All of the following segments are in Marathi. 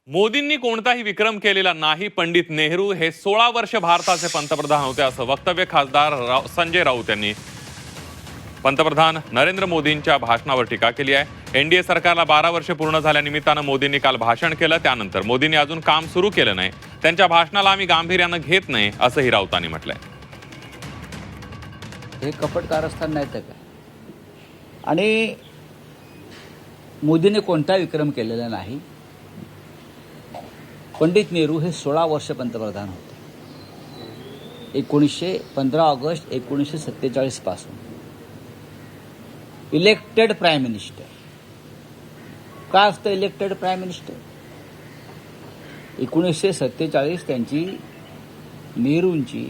मोदींनी कोणताही विक्रम केलेला नाही. पंडित नेहरू हे 16 वर्ष भारताचे पंतप्रधान होते असं वक्तव्य खासदार संजय राऊत यांनी पंतप्रधान नरेंद्र मोदींच्या भाषणावर टीका केली आहे. एनडीए सरकारला 12 वर्ष पूर्ण झाल्यानिमित्तानं मोदींनी काल भाषण केलं. त्यानंतर मोदींनी अजून काम सुरू केलं नाही. त्यांच्या भाषणाला आम्ही गांभीर्यानं घेत नाही असंही राऊतांनी म्हटलंय. हे कपट कारस्थान नाही तर काय. आणि मोदीने कोणता विक्रम केलेला नाही. पंडित नेहरू हे 16 वर्ष पंतप्रधान होते. 15 ऑगस्ट 1947 पासून इलेक्टेड प्राईम मिनिस्टर. काय असतं इलेक्टेड प्राईम मिनिस्टर? 1947 त्यांची नेहरूंची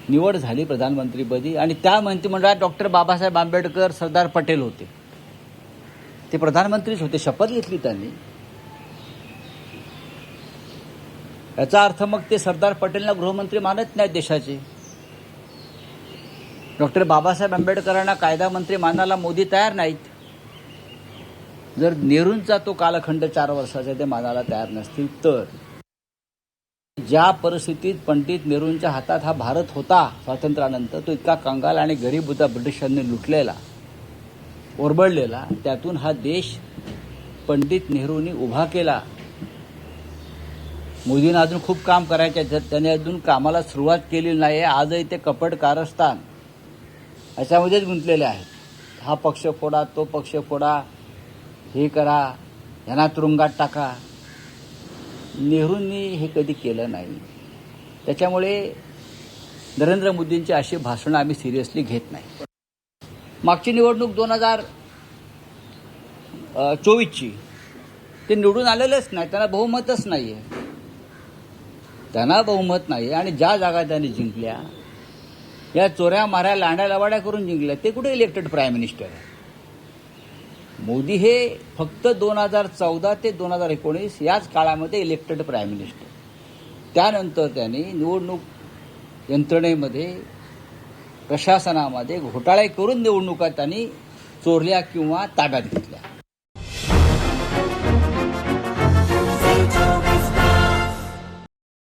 निवड झाली प्रधानमंत्रीपदी आणि त्या मंत्रिमंडळात डॉक्टर बाबासाहेब आंबेडकर, सरदार पटेल होते. ते प्रधानमंत्रीच होते. शपथ घेतली त्यांनी. याचा अर्थ मग ते सरदार पटेलला गृहमंत्री मानत नाहीत देशाचे. डॉक्टर बाबासाहेब आंबेडकरांना कायदा मंत्री मानायला मोदी तयार नाहीत. जर नेहरूंचा तो कालखंड 4 वर्षाचा ते मानायला तयार नसतील तर ज्या परिस्थितीत पंडित नेहरूंच्या हातात हा भारत होता स्वातंत्र्यानंतर, तो इतका कंगाल आणि गरीब होता, ब्रिटिशांनी लुटलेला, ओरबडलेला, त्यातून हा देश पंडित नेहरूंनी उभा केला. मोदींना अजून खूप काम करायचे आहे. त्याने अजून कामाला सुरुवात केली नाही. आजही ते कपट कारस्थान याच्यामध्येच गुंतलेले आहेत. हा पक्ष फोडा, तो पक्ष फोडा, हे करा, यांना तुरुंगात टाका. नेहरूंनी हे कधी केलं नाही. त्याच्यामुळे नरेंद्र मोदींची अशी भाषणं आम्ही सिरियसली घेत नाही. मागची निवडणूक 2024ची ते निवडून आलेलेच नाही. त्यांना बहुमतच नाही आहे. त्यांना बहुमत नाही आणि ज्या जागा त्यांनी जिंकल्या या चोऱ्या माऱ्या लांड्या लवाड्या करून जिंकल्या. ते कुठे इलेक्टेड प्राईम मिनिस्टर आहे? मोदी हे फक्त 2014 ते 2019 याच काळामध्ये इलेक्टेड प्राईम मिनिस्टर. त्यानंतर त्यांनी निवडणूक यंत्रणेमध्ये, प्रशासनामध्ये घोटाळे करून निवडणुका त्यांनी चोरल्या किंवा ताब्यात घेतल्या.